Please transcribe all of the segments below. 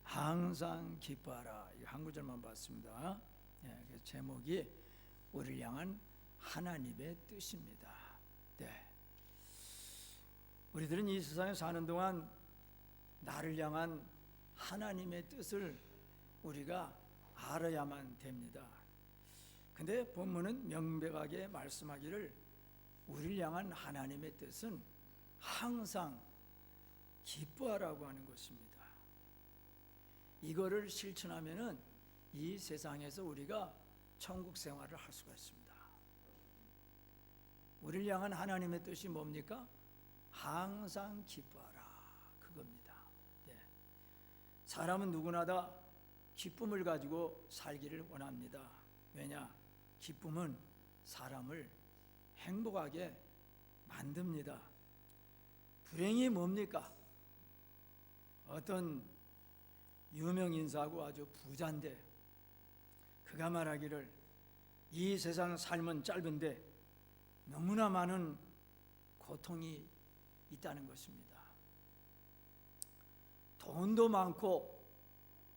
항상 기뻐하라. 이 한 구절만 봤습니다. 그 제목이 우리를 향한 하나님의 뜻입니다. 네. 우리들은 이 세상에 사는 동안 나를 향한 하나님의 뜻을 우리가 알아야만 됩니다. 근데 본문은 명백하게 말씀하기를 우리를 향한 하나님의 뜻은 항상 기뻐하라고 하는 것입니다. 이거를 실천하면은 이 세상에서 우리가 천국 생활을 할 수가 있습니다. 우리를 향한 하나님의 뜻이 뭡니까? 항상 기뻐하라, 그겁니다. 네. 사람은 누구나 다 기쁨을 가지고 살기를 원합니다. 왜냐? 기쁨은 사람을 행복하게 만듭니다. 불행이 뭡니까? 어떤 유명 인사하고 아주 부자인데 그가 말하기를 이 세상 삶은 짧은데 너무나 많은 고통이 있다는 것입니다. 돈도 많고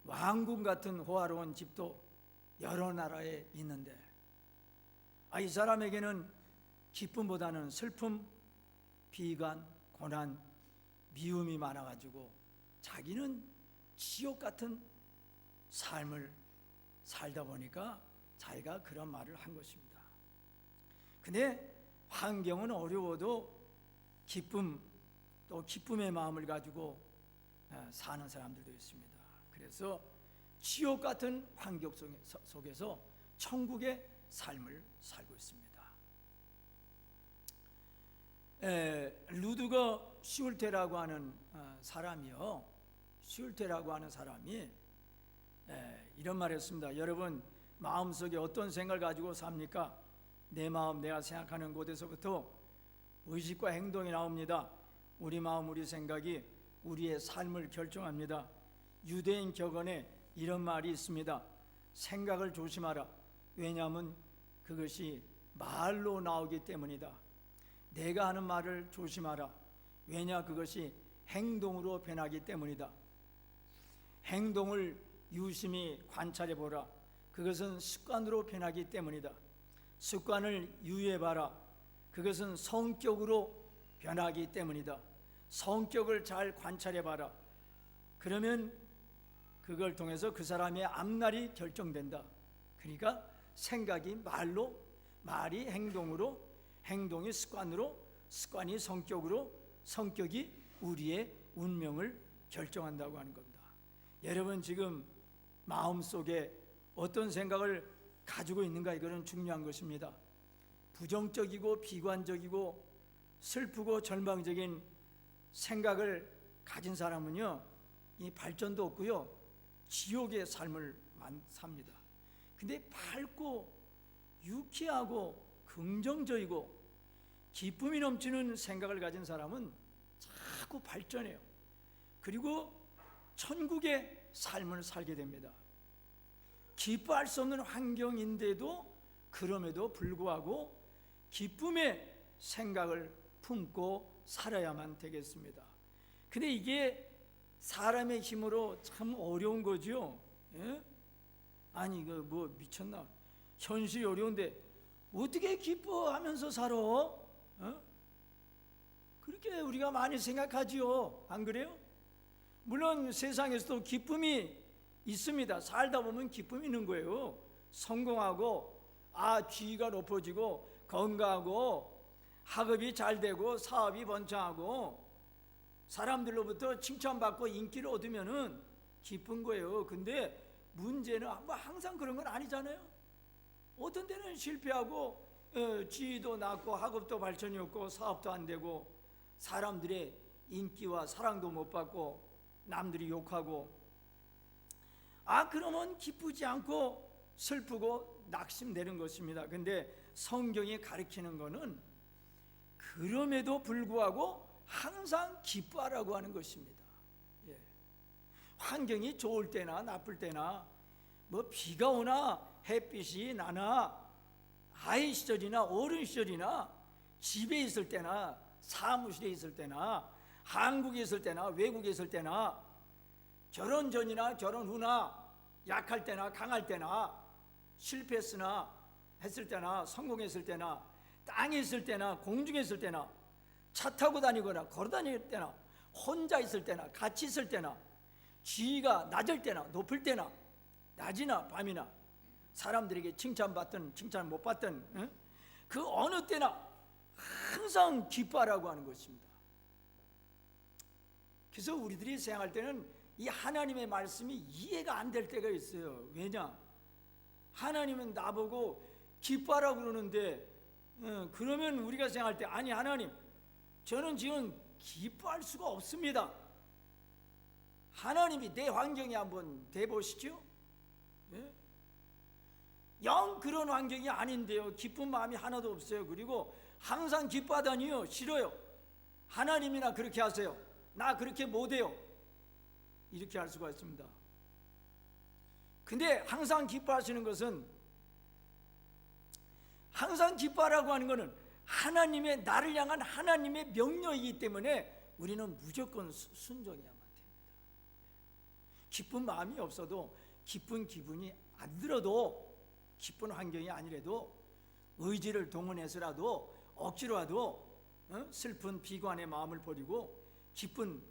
왕궁 같은 호화로운 집도 여러 나라에 있는데 이 사람에게는 기쁨보다는 슬픔, 비관, 고난, 미움이 많아가지고 자기는 지옥 같은 삶을 살다 보니까 자기가 그런 말을 한 것입니다. 근데 환경은 어려워도 기쁨, 또 기쁨의 마음을 가지고 사는 사람들도 있습니다. 그래서 지옥 같은 환경 속에서 천국의 삶을 살고 있습니다. 루드거 슐테라고 하는 사람이요, 슐테라고 하는 사람이 이런 말을 했습니다. 여러분, 마음속에 어떤 생각을 가지고 삽니까? 내 마음, 내가 생각하는 곳에서부터 의식과 행동이 나옵니다. 우리 마음, 우리 생각이 우리의 삶을 결정합니다. 유대인 격언에 이런 말이 있습니다. 생각을 조심하라. 왜냐하면 그것이 말로 나오기 때문이다. 내가 하는 말을 조심하라. 왜냐? 그것이 행동으로 변하기 때문이다. 행동을 유심히 관찰해 보라. 그것은 습관으로 변하기 때문이다. 습관을 유의해 봐라. 그것은 성격으로 변하기 때문이다. 성격을 잘 관찰해 봐라. 그러면 그걸 통해서 그 사람의 앞날이 결정된다. 그러니까 생각이 말로, 말이 행동으로, 행동이 습관으로, 습관이 성격으로, 성격이 우리의 운명을 결정한다고 하는 겁니다. 여러분, 지금 마음속에 어떤 생각을 가지고 있는가, 이거는 중요한 것입니다. 부정적이고 비관적이고 슬프고 절망적인 생각을 가진 사람은요, 이 발전도 없고요, 지옥의 삶을 삽니다. 근데 밝고 유쾌하고 긍정적이고 기쁨이 넘치는 생각을 가진 사람은 자꾸 발전해요. 그리고 천국의 삶을 살게 됩니다. 기뻐할 수 없는 환경인데도 그럼에도 불구하고 기쁨의 생각을 품고 살아야만 되겠습니다. 근데 이게 사람의 힘으로 참 어려운 거죠. 예? 아니, 이거 뭐 미쳤나? 현실이 어려운데 어떻게 기뻐하면서 살아? 그렇게 우리가 많이 생각하지요. 안 그래요? 물론 세상에서도 기쁨이 있습니다. 살다 보면 기쁨이 있는 거예요. 성공하고 지위가 높아지고 건강하고 학업이 잘 되고 사업이 번창하고 사람들로부터 칭찬받고 인기를 얻으면은 기쁜 거예요. 근데 문제는 항상 그런 건 아니잖아요. 어떤 때는 실패하고 지위도 낮고 학업도 발전이 없고 사업도 안 되고 사람들의 인기와 사랑도 못 받고 남들이 욕하고 그러면 기쁘지 않고 슬프고 낙심되는 것입니다. 근데 성경이 가르치는 것은 그럼에도 불구하고 항상 기뻐하라고 하는 것입니다. 예. 환경이 좋을 때나 나쁠 때나 뭐 비가 오나 햇빛이 나나 아이 시절이나 어른 시절이나 집에 있을 때나 사무실에 있을 때나 한국에 있을 때나 외국에 있을 때나 결혼 전이나 결혼 후나 약할 때나 강할 때나 실패했으나 했을 때나 성공했을 때나 땅에 있을 때나 공중에 있을 때나 차 타고 다니거나 걸어 다닐 때나 혼자 있을 때나 같이 있을 때나 지위가 낮을 때나 높을 때나 낮이나 밤이나 사람들에게 칭찬받든 칭찬 못 받든 그 어느 때나 항상 기뻐하라고 하는 것입니다. 그래서 우리들이 생각할 때는 이 하나님의 말씀이 이해가 안 될 때가 있어요. 왜냐? 하나님은 나보고 기뻐하라고 그러는데 그러면 우리가 생각할 때 아니 하나님 저는 지금 기뻐할 수가 없습니다. 하나님이 내 환경에 한번 대보시죠. 예? 영 그런 환경이 아닌데요. 기쁜 마음이 하나도 없어요. 그리고 항상 기뻐하다니요. 싫어요. 하나님이나 그렇게 하세요. 나 그렇게 못해요. 이렇게 할 수가 있습니다. 근데 항상 기뻐하시는 것은 항상 기뻐하라고 하는 것은 하나님의 나를 향한 하나님의 명령이기 때문에 우리는 무조건 순종해야만 됩니다. 기쁜 마음이 없어도 기쁜 기분이 안 들어도 기쁜 환경이 아니라도 의지를 동원해서라도 억지로라도 슬픈 비관의 마음을 버리고 기쁜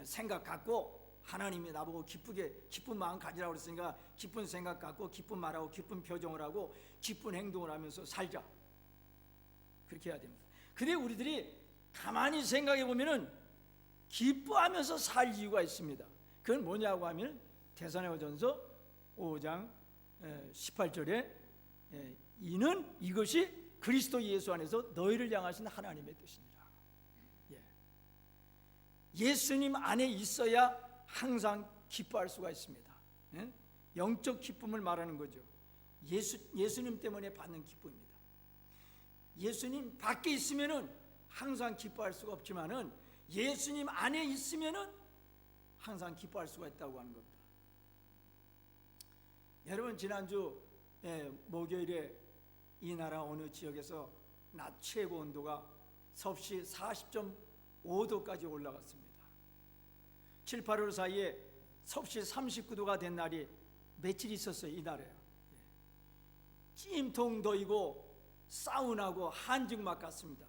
생각 갖고 하나님이 나보고 기쁜 마음 가지라고 그랬으니까 기쁜 생각 갖고 기쁜 말하고 기쁜 표정을 하고 기쁜 행동을 하면서 살자. 그렇게 해야 됩니다. 근데 우리들이 가만히 생각해 보면은 기뻐하면서 살 이유가 있습니다. 그건 뭐냐고 하면 데살로니가전서 5장 18절에 이는 이것이 그리스도 예수 안에서 너희를 향하신 하나님의 뜻이니라. 예수님 안에 있어야 항상 기뻐할 수가 있습니다. 영적 기쁨을 말하는 거죠. 예수님 때문에 받는 기쁨입니다. 예수님 밖에 있으면은 항상 기뻐할 수가 없지만은 예수님 안에 있으면은 항상 기뻐할 수가 있다고 하는 겁니다. 여러분 지난주 목요일에 이 나라 어느 지역에서 낮 최고 온도가 섭씨 40.5도까지 올라갔습니다. 7, 8월 사이에 섭씨 39도가 된 날이 며칠 있었어요. 이 날에 찜통 더이고 사우나고 한증막 같습니다.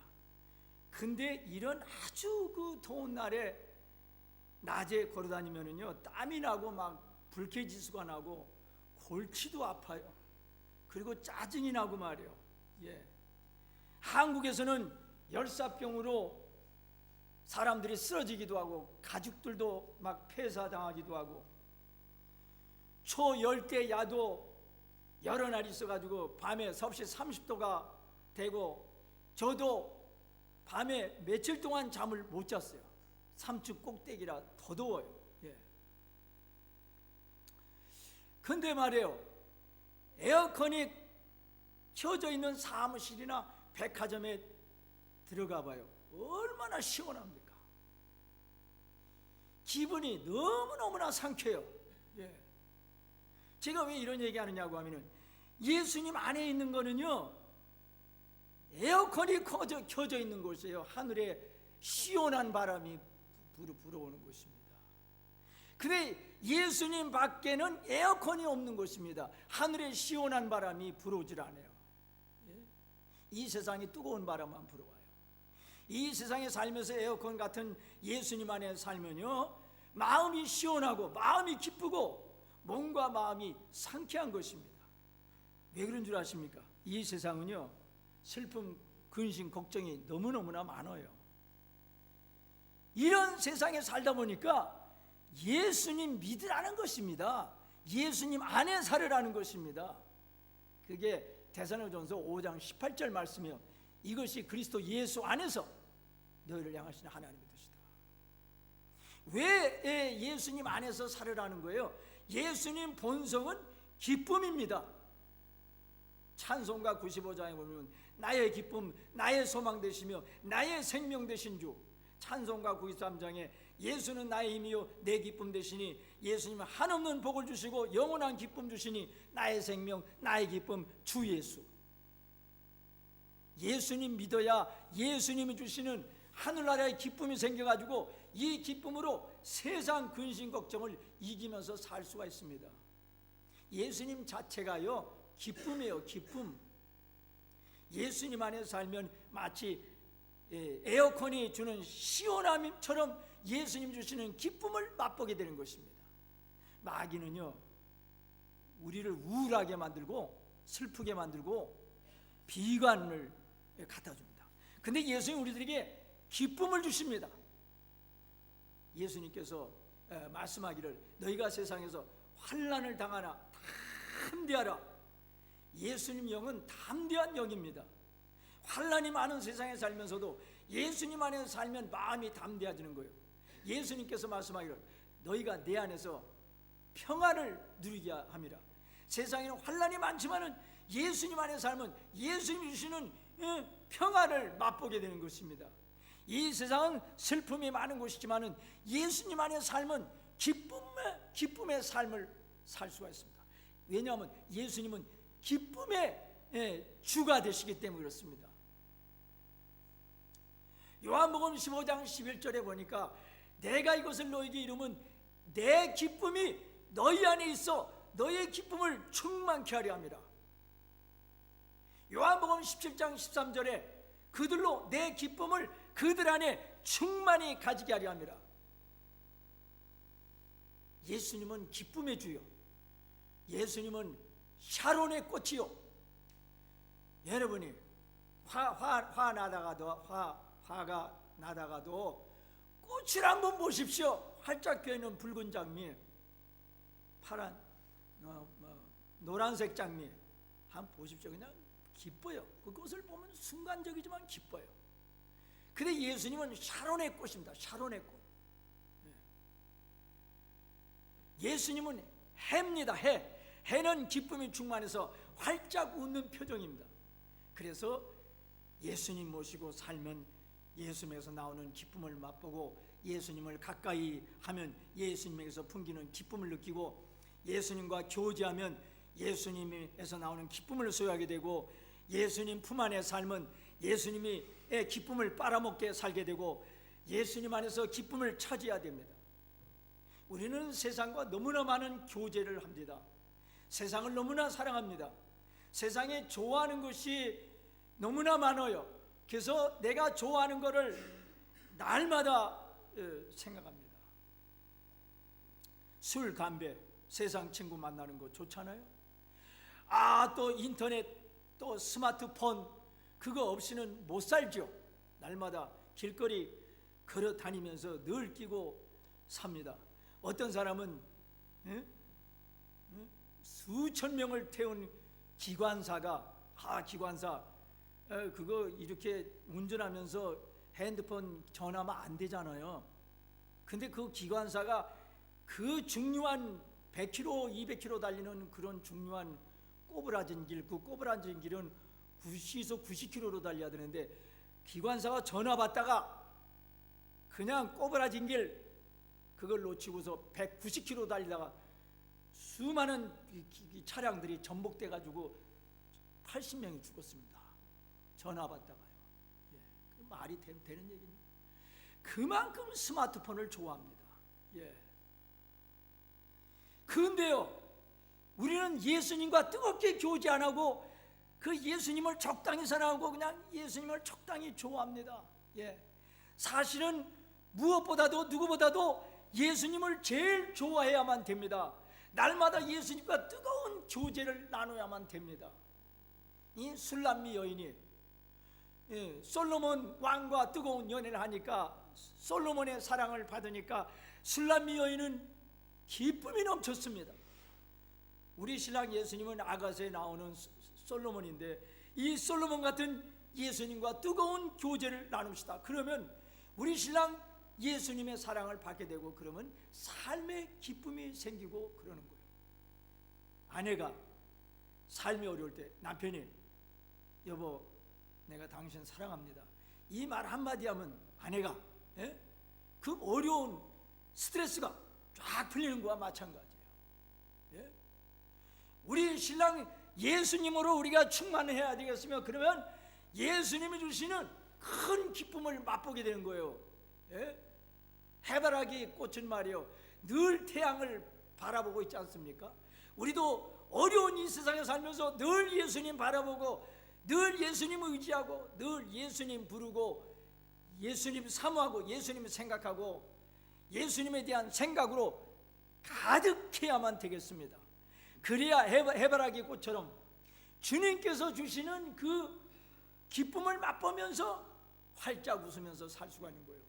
근데 이런 아주 그 더운 날에 낮에 걸어다니면은요 땀이 나고 막 불쾌지수가 나고 골치도 아파요. 그리고 짜증이 나고 말이에요. 한국에서는 열사병으로 사람들이 쓰러지기도 하고 가족들도 막 폐사당하기도 하고 초열대 야도 여러 날 있어가지고 밤에 섭씨 30도가 되고 저도 밤에 며칠 동안 잠을 못 잤어요. 삼축 꼭대기라 더 더워요. 근데 말이에요 에어컨이 켜져 있는 사무실이나 백화점에 들어가 봐요. 얼마나 시원합니까? 기분이 너무너무나 상쾌해요. 제가 왜 이런 얘기하느냐고 하면은 예수님 안에 있는 거는요 에어컨이 켜져 있는 곳이에요. 하늘에 시원한 바람이 불어오는 곳입니다. 근데 예수님 밖에는 에어컨이 없는 곳입니다. 하늘에 시원한 바람이 불어오질 않아요. 이 세상이 뜨거운 바람만 불어와요. 이 세상에 살면서 에어컨 같은 예수님 안에 살면요 마음이 시원하고 마음이 기쁘고 몸과 마음이 상쾌한 것입니다. 왜 그런 줄 아십니까? 이 세상은요 슬픔, 근심, 걱정이 너무너무나 많아요. 이런 세상에 살다 보니까 예수님 믿으라는 것입니다. 예수님 안에 살으라는 것입니다. 그게 데살로니가전서 5장 18절 말씀이요 이것이 그리스도 예수 안에서 너희를 향하신 하나님의 뜻이다. 왜 예수님 안에서 살으라는 거예요? 예수님 본성은 기쁨입니다. 찬송가 95장에 보면 나의 기쁨, 나의 소망 되시며 나의 생명 되신 주. 찬송가 93장에 예수는 나의 힘이요 내 기쁨 되시니 예수님은 한없는 복을 주시고 영원한 기쁨 주시니 나의 생명, 나의 기쁨 주 예수. 예수님 믿어야 예수님이 주시는 하늘나라의 기쁨이 생겨가지고 이 기쁨으로 세상 근심 걱정을 이기면서 살 수가 있습니다. 예수님 자체가요 기쁨이에요. 기쁨. 예수님 안에 살면 마치 에어컨이 주는 시원함처럼 예수님 주시는 기쁨을 맛보게 되는 것입니다. 마귀는요 우리를 우울하게 만들고 슬프게 만들고 비관을 갖다 줍니다. 근데 예수님 우리들에게 기쁨을 주십니다. 예수님께서 말씀하기를 너희가 세상에서 환난을 당하나 담대하라. 예수님 영은 담대한 영입니다. 환난이 많은 세상에 살면서도 예수님 안에서 살면 마음이 담대해지는 거예요. 예수님께서 말씀하기를 너희가 내 안에서 평안을 누리게 함이라. 세상에는 환난이 많지만은 예수님 안에 살면 예수님이 주시는 평안을 맛보게 되는 것입니다. 이 세상은 슬픔이 많은 곳이지만은 예수님 안에 살면 기쁨의 삶을 살 수가 있습니다. 왜냐하면 예수님은 기쁨의 주가 되시기 때문에 그렇습니다. 요한복음 15장 11절에 보니까 내가 이것을 너에게 이루면 내 기쁨이 너희 안에 있어 너의 기쁨을 충만케 하려 함이라. 요한복음 17장 13절에 그들로 내 기쁨을 그들 안에 충만히 가지게 하려 함이라. 예수님은 기쁨의 주요, 예수님은 샤론의 꽃이요. 여러분이 화가 나다가도 꽃을 한번 보십시오. 활짝 피어있는 붉은 장미, 파란 노란색 장미 한번 보십시오. 그냥 기뻐요. 그것을 보면 순간적이지만 기뻐요. 근데 예수님은 샤론의 꽃입니다. 샤론의 꽃. 예수님은 해입니다. 해는 기쁨이 충만해서 활짝 웃는 표정입니다. 그래서 예수님 모시고 살면 예수님에서 나오는 기쁨을 맛보고 예수님을 가까이 하면 예수님에서 풍기는 기쁨을 느끼고 예수님과 교제하면 예수님에서 나오는 기쁨을 소유하게 되고 예수님 품 안에 살면 예수님의 기쁨을 빨아먹게 살게 되고 예수님 안에서 기쁨을 차지해야 됩니다. 우리는 세상과 너무나 많은 교제를 합니다. 세상을 너무나 사랑합니다. 세상에 좋아하는 것이 너무나 많아요. 그래서 내가 좋아하는 것을 날마다 생각합니다. 술, 담배, 세상 친구 만나는 거 좋잖아요. 또 인터넷, 또 스마트폰 그거 없이는 못 살죠. 날마다 길거리 걸어 다니면서 늘 끼고 삽니다. 어떤 사람은 수천 명을 태운 기관사가 기관사 그거 이렇게 운전하면서 핸드폰 전화하면 안 되잖아요. 근데 그 기관사가 그 중요한 100km, 200km 달리는 그런 중요한 꼬부라진 길, 그 꼬부라진 길은 시속 90km로 달려야 되는데 기관사가 전화 받다가 그냥 꼬부라진 길 그걸 놓치고서 190km 달리다가 수많은 차량들이 전복돼 가지고 80명이 죽었습니다. 전화 받다가요. 말이 되는 얘기입니다. 그만큼 스마트폰을 좋아합니다. 그런데요, 우리는 예수님과 뜨겁게 교제 안 하고 그 예수님을 적당히 사랑하고 그냥 예수님을 적당히 좋아합니다. 사실은 무엇보다도 누구보다도 예수님을 제일 좋아해야만 됩니다. 날마다 예수님과 뜨거운 교제를 나눠야만 됩니다. 이 술람미 여인이 솔로몬 왕과 뜨거운 연애를 하니까 솔로몬의 사랑을 받으니까 술람미 여인은 기쁨이 넘쳤습니다. 우리 신랑 예수님은 아가서에 나오는 솔로몬인데 이 솔로몬 같은 예수님과 뜨거운 교제를 나눕시다. 그러면 우리 신랑 예수님의 사랑을 받게 되고 그러면 삶의 기쁨이 생기고 그러는 거예요. 아내가 삶이 어려울 때 남편이 여보 내가 당신 사랑합니다 이 말 한마디 하면 아내가 그 어려운 스트레스가 쫙 풀리는 거와 마찬가지예요. 우리 신랑 예수님으로 우리가 충만해야 되겠으며 그러면 예수님이 주시는 큰 기쁨을 맛보게 되는 거예요. 해바라기 꽃은 말이요 늘 태양을 바라보고 있지 않습니까? 우리도 어려운 이 세상에 살면서 늘 예수님 바라보고 늘 예수님 의지하고 늘 예수님 부르고 예수님 사모하고 예수님 생각하고 예수님에 대한 생각으로 가득해야만 되겠습니다. 그래야 해바라기 꽃처럼 주님께서 주시는 그 기쁨을 맛보면서 활짝 웃으면서 살 수가 있는 거예요.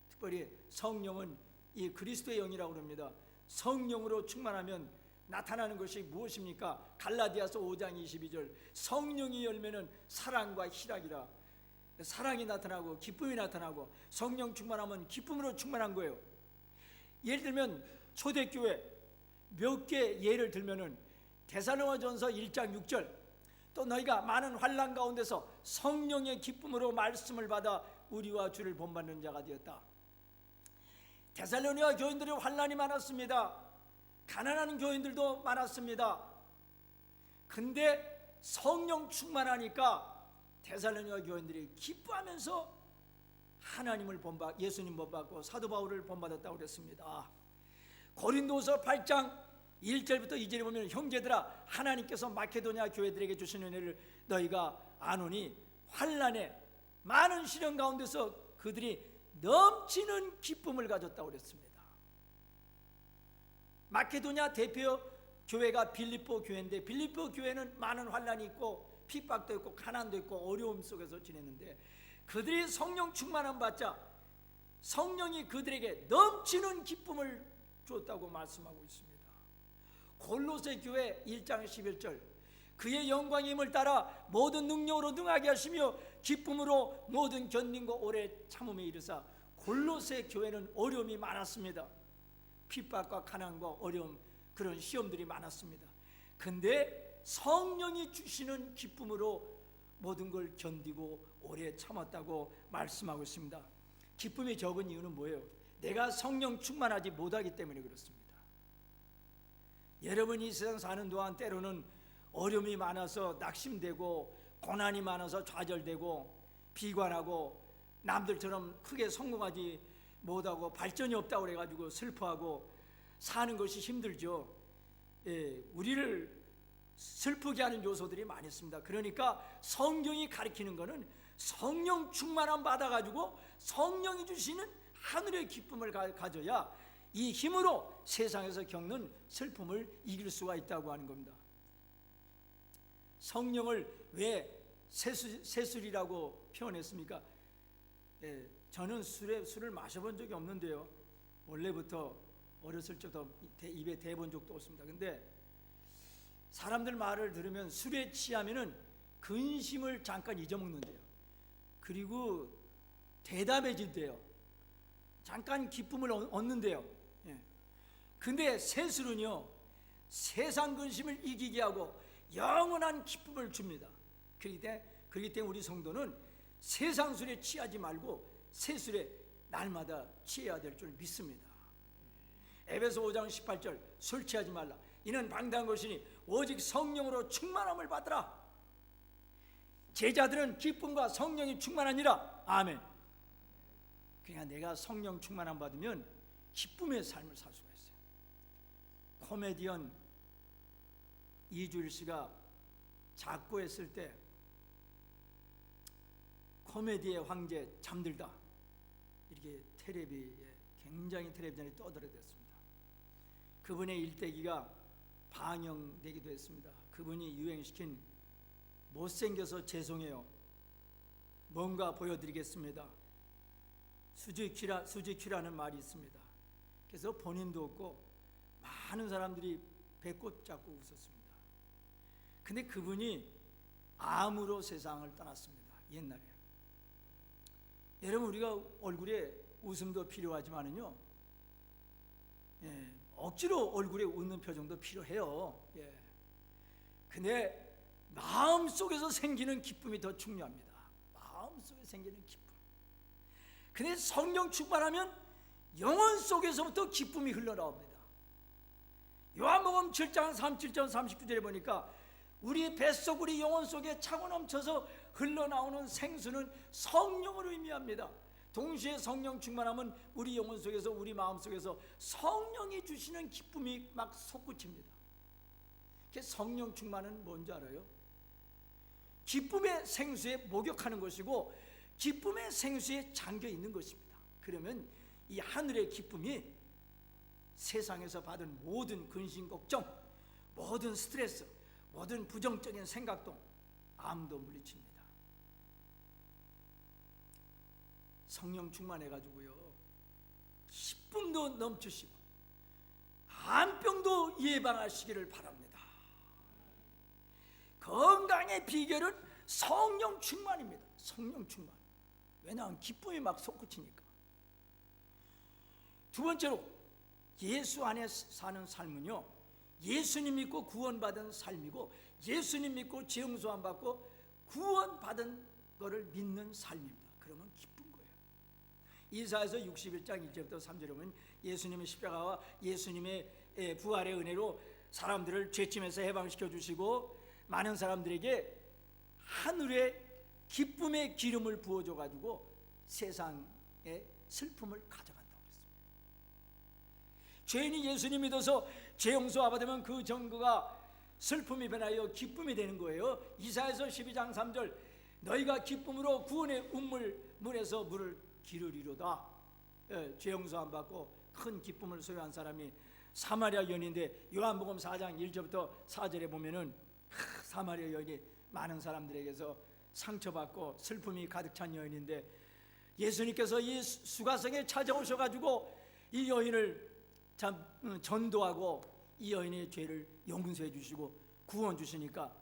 특별히 성령은 이 그리스도의 영이라고 합니다. 성령으로 충만하면 나타나는 것이 무엇입니까? 갈라디아서 5장 22절 성령이 열매는 사랑과 희락이라. 사랑이 나타나고 기쁨이 나타나고 성령 충만하면 기쁨으로 충만한 거예요. 예를 들면 초대교회 몇 개 예를 들면은 데살로니가전서 1장 6절 또 너희가 많은 환난 가운데서 성령의 기쁨으로 말씀을 받아 우리와 주를 본받는 자가 되었다. 데살로니가 교인들의 환난이 많았습니다. 가난한 교인들도 많았습니다. 근데 성령 충만하니까 데살로니가 교인들이 기뻐하면서 하나님을 본받 예수님 본받고 사도 바울을 본받았다고 그랬습니다. 고린도서 8장 1절부터 2절에 보면 형제들아 하나님께서 마케도냐 교회들에게 주신 은혜를 너희가 아노니 환난에 많은 시련 가운데서 그들이 넘치는 기쁨을 가졌다고 그랬습니다. 마케도냐 대표 교회가 빌립보 교회인데 빌립보 교회는 많은 환난이 있고 핍박도 있고 가난도 있고 어려움 속에서 지냈는데 그들이 성령 충만함 받자 성령이 그들에게 넘치는 기쁨을 줬다고 말씀하고 있습니다. 골로새 교회 1장 11절 그의 영광의 힘을 따라 모든 능력으로 능하게 하시며 기쁨으로 모든 견딘과 오래 참음에 이르사. 골로새 교회는 어려움이 많았습니다. 핍박과 가난과 어려움 그런 시험들이 많았습니다. 근데 성령이 주시는 기쁨으로 모든 걸 견디고 오래 참았다고 말씀하고 있습니다. 기쁨이 적은 이유는 뭐예요? 내가 성령 충만하지 못하기 때문에 그렇습니다. 여러분이 이 세상 사는 동안 때로는 어려움이 많아서 낙심되고 고난이 많아서 좌절되고 비관하고 남들처럼 크게 성공하지 못하고 발전이 없다고 그래가지고 슬퍼하고 사는 것이 힘들죠. 우리를 슬프게 하는 요소들이 많이 있습니다. 그러니까 성경이 가르치는 것은 성령 충만함 받아가지고 성령이 주시는 하늘의 기쁨을 가져야 이 힘으로 세상에서 겪는 슬픔을 이길 수가 있다고 하는 겁니다. 성령을 왜 새술이라고 표현했습니까? 저는 술을 마셔본 적이 없는데요. 원래부터 어렸을 적부터 입에 대본 적도 없습니다. 근데 사람들 말을 들으면 술에 취하면은 근심을 잠깐 잊어먹는데요. 그리고 대담해진대요. 잠깐 기쁨을 얻는데요. 근데 새술은요 세상 근심을 이기게 하고 영원한 기쁨을 줍니다. 그렇기 때문에 우리 성도는 세상 술에 취하지 말고 새술에 날마다 취해야 될 줄 믿습니다. 에베소 5장 18절 술 취하지 말라. 이는 방탕한 것이니 오직 성령으로 충만함을 받으라. 제자들은 기쁨과 성령이 충만하니라. 아멘. 그러니까 내가 성령 충만함 받으면 기쁨의 삶을 살 수가 있어요. 코미디언 이주일 씨가 작고했을 때 코미디의 황제 잠들다 이렇게 굉장히 텔레비전에 떠들어댔습니다. 그분의 일대기가 방영되기도 했습니다. 그분이 유행시킨 못생겨서 죄송해요. 뭔가 보여드리겠습니다. 수지키라는 말이 있습니다. 그래서 본인도 없고 많은 사람들이 배꼽 잡고 웃었습니다. 근데 그분이 암으로 세상을 떠났습니다. 옛날에. 여러분 우리가 얼굴에 웃음도 필요하지만은요, 억지로 얼굴에 웃는 표정도 필요해요. 근데 마음속에서 생기는 기쁨이 더 중요합니다. 마음속에 생기는 기쁨. 근데 성령 충만하면 영혼 속에서부터 기쁨이 흘러나옵니다. 요한복음 7장 37절 39절에 보니까 우리 뱃속 우리 영혼 속에 차고 넘쳐서 흘러나오는 생수는 성령을 의미합니다. 동시에 성령 충만하면 우리 영혼 속에서, 우리 마음 속에서 성령이 주시는 기쁨이 막 솟구칩니다. 성령 충만은 뭔지 알아요? 기쁨의 생수에 목욕하는 것이고 기쁨의 생수에 잠겨 있는 것입니다. 그러면 이 하늘의 기쁨이 세상에서 받은 모든 근심 걱정, 모든 스트레스, 모든 부정적인 생각도 암도 물리칩니다. 성령 충만해가지고요, 기쁨도 넘치시고 암병도 예방하시기를 바랍니다. 건강의 비결은 성령 충만입니다. 성령 충만. 왜냐하면 기쁨이 막 솟구치니까. 두 번째로 예수 안에 사는 삶은요, 예수님 믿고 구원받은 삶이고 예수님 믿고 죄 용서함 받고 구원받은 거를 믿는 삶입니다. 그러면 기쁜 거예요. 이사야서 61장 1절부터 3절에 보면 예수님의 십자가와 예수님의 부활의 은혜로 사람들을 죄짐에서 해방시켜 주시고 많은 사람들에게 하늘의 기쁨의 기름을 부어줘 가지고 세상의 슬픔을 가져간다고 그랬습니다. 죄인이 예수님 믿어서 죄 용서 받으면 그 증거가 슬픔이 변하여 기쁨이 되는 거예요. 이사야서 12장 3절, 너희가 기쁨으로 구원의 문에서 물을 기르리로다. 죄 용서 안 받고 큰 기쁨을 소유한 사람이 사마리아 여인인데, 요한복음 4장 1절부터 4절에 보면은 사마리아 여인이 많은 사람들에게서 상처받고 슬픔이 가득 찬 여인인데, 예수님께서 이 수가성에 찾아오셔가지고 이 여인을 참 전도하고 이 여인의 죄를 용서해 주시고 구원 주시니까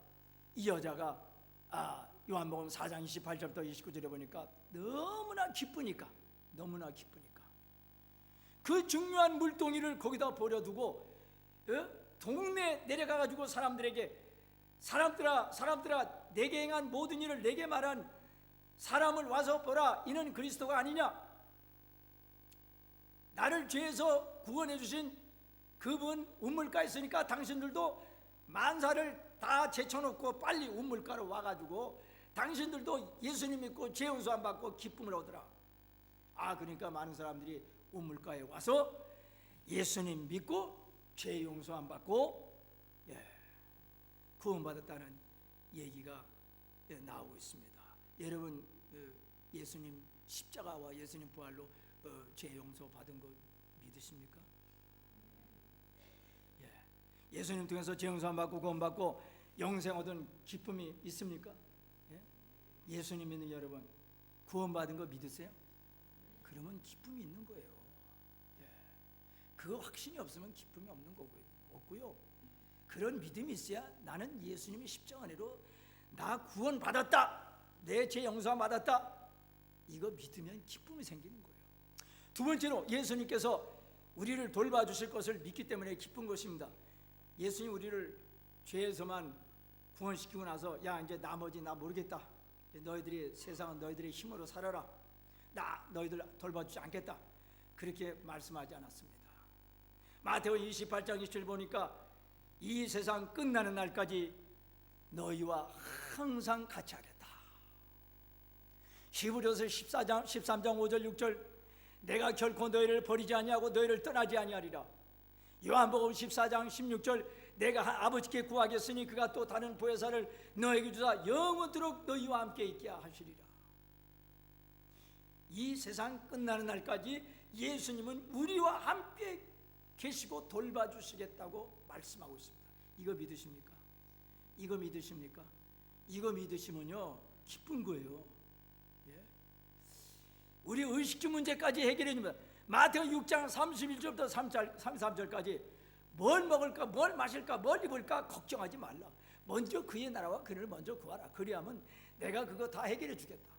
이 여자가 요한복음 4장 28절부터 29절에 보니까 너무나 기쁘니까 그 중요한 물동이를 거기다 버려두고 동네에 내려가가지고 사람들아 내게 행한 모든 일을 내게 말한 사람을 와서 보라. 이는 그리스도가 아니냐? 나를 죄에서 구원해 주신 그분 우물가에 있으니까 당신들도 만사를 다 제쳐놓고 빨리 우물가로 와가지고 당신들도 예수님 믿고 죄 용서 안 받고 기쁨을 얻으라. 그러니까 많은 사람들이 우물가에 와서 예수님 믿고 죄 용서 안 받고 구원받았다는 얘기가 나오고 있습니다. 여러분 예수님 십자가와 예수님 부활로 죄 용서 받은 거 믿으십니까? 예수님 통해서 죄 용서 안 받고 구원받고 영생 얻은 기쁨이 있습니까? 예수님 믿는 여러분 구원받은 거 믿으세요? 그러면 기쁨이 있는 거예요. 그 확신이 없으면 기쁨이 없고요. 그런 믿음이 있어야 나는 예수님의 십자가 안에로 나 구원받았다, 내 죄 용서 받았다, 이거 믿으면 기쁨이 생기는 거예요. 두 번째로 예수님께서 우리를 돌봐주실 것을 믿기 때문에 기쁜 것입니다. 예수님 우리를 죄에서만 구원시키고 나서 이제 나머지 나 모르겠다, 너희들이 세상은 너희들의 힘으로 살아라, 나 너희들 돌봐주지 않겠다, 그렇게 말씀하지 않았습니다. 마태복음 28장 27절 보니까 이 세상 끝나는 날까지 너희와 항상 같이 하겠다. 히브리서 13장 5절 6절, 내가 결코 너희를 버리지 아니하고 너희를 떠나지 아니하리라. 요한복음 14장 16절, 내가 아버지께 구하겠으니 그가 또 다른 보혜사를 너에게 주사 영원토록 너희와 함께 있게 하시리라. 이 세상 끝나는 날까지 예수님은 우리와 함께 계시고 돌봐주시겠다고 말씀하고 있습니다. 이거 믿으십니까? 이거 믿으시면요 기쁜 거예요. 우리 의식주 문제까지 해결해 줍니다. 마태복음 6장 31절부터 33절까지 뭘 먹을까, 뭘 마실까, 뭘 입을까 걱정하지 말라. 먼저 그의 나라와 그를 먼저 구하라. 그리하면 내가 그거 다 해결해 주겠다.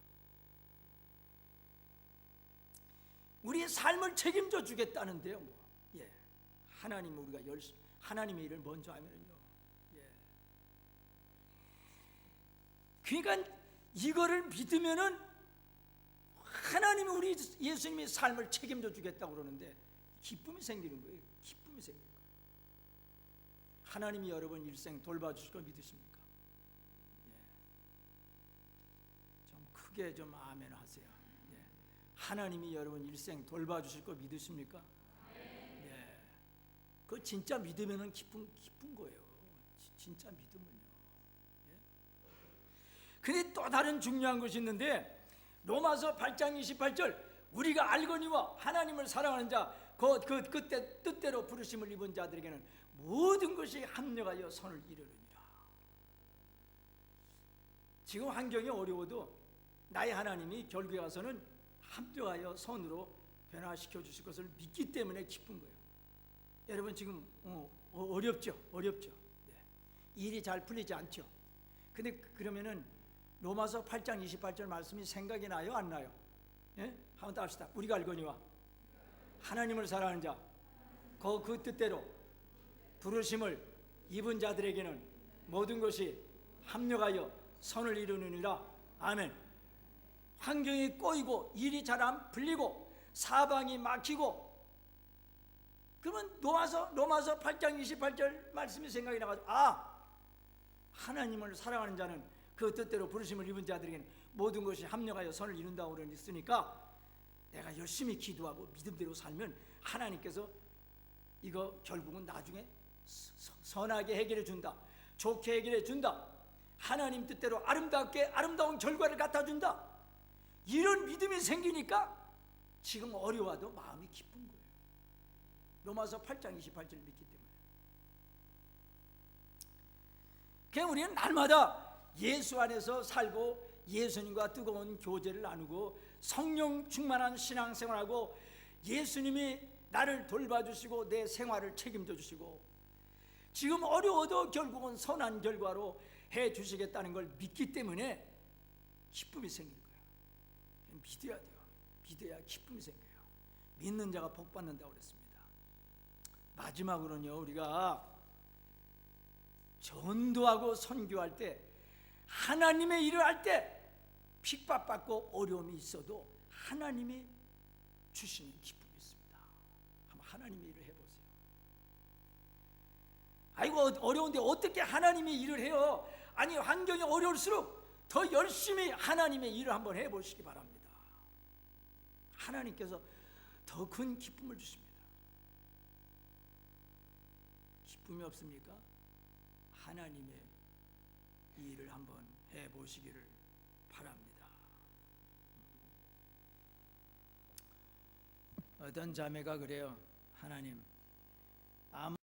우리의 삶을 책임져 주겠다는데요. 하나님 우리가 하나님의 일을 먼저 하면요. 그러니까 이거를 믿으면은 하나님이 우리 예수님의 삶을 책임져 주겠다고 그러는데 기쁨이 생기는 거예요. 기쁨이 생기는 거예요. 하나님이 여러분 일생 돌봐주실 걸 믿으십니까? 좀 크게 좀 아멘 하세요. 하나님이 여러분 일생 돌봐주실 거 믿으십니까? 네. 그 진짜 믿으면은 기쁜 거예요. 진짜 믿으면요. 예? 근데 또 다른 중요한 것이 있는데 로마서 8장 28절 우리가 알거니와 하나님을 사랑하는 자 그때 뜻대로 부르심을 입은 자들에게는 모든 것이 합력하여 선을 이루느니라. 지금 환경이 어려워도 나의 하나님이 결국에 가서는 합력하여 선으로 변화시켜 주실 것을 믿기 때문에 기쁜 거예요. 여러분 지금 어렵죠? 네. 일이 잘 풀리지 않죠? 근데 그러면은 로마서 8장 28절 말씀이 생각이 나요? 안 나요? 예? 한번 따릅시다. 우리가 알거니와 하나님을 사랑하는 자 그 뜻대로 부르심을 입은 자들에게는 모든 것이 합력하여 선을 이루느니라. 아멘. 환경이 꼬이고 일이 잘 안 풀리고 사방이 막히고 그러면 로마서 8장 28절 말씀이 생각이 나가지고 하나님을 사랑하는 자는 그 뜻대로 부르심을 입은 자들에게는 모든 것이 합력하여 선을 이룬다고 그랬으니까 내가 열심히 기도하고 믿음대로 살면 하나님께서 이거 결국은 나중에 선하게 해결해 준다. 좋게 해결해 준다. 하나님 뜻대로 아름답게 아름다운 결과를 갖다 준다. 이런 믿음이 생기니까 지금 어려워도 마음이 기쁜 거예요. 로마서 8장 28절을 믿기 때문에. 그냥 우리는 날마다 예수 안에서 살고 예수님과 뜨거운 교제를 나누고 성령 충만한 신앙생활하고 예수님이 나를 돌봐주시고 내 생활을 책임져 주시고 지금 어려워도 결국은 선한 결과로 해주시겠다는 걸 믿기 때문에 기쁨이 생길 거예요. 믿어야 돼요. 믿어야 기쁨이 생겨요. 믿는 자가 복 받는다고 그랬습니다. 마지막으로는요, 우리가 전도하고 선교할 때 하나님의 일을 할 때 핍박받고 어려움이 있어도 하나님이 주시는 기쁨이 있습니다. 한번 하나님의 일을 해보세요. 아이고 어려운데 어떻게 하나님의 일을 해요? 아니 환경이 어려울수록 더 열심히 하나님의 일을 한번 해보시기 바랍니다. 하나님께서 더 큰 기쁨을 주십니다. 기쁨이 없습니까? 하나님의 일을 한번 해보시기를 바랍니다. 어떤 자매가 그래요. 하나님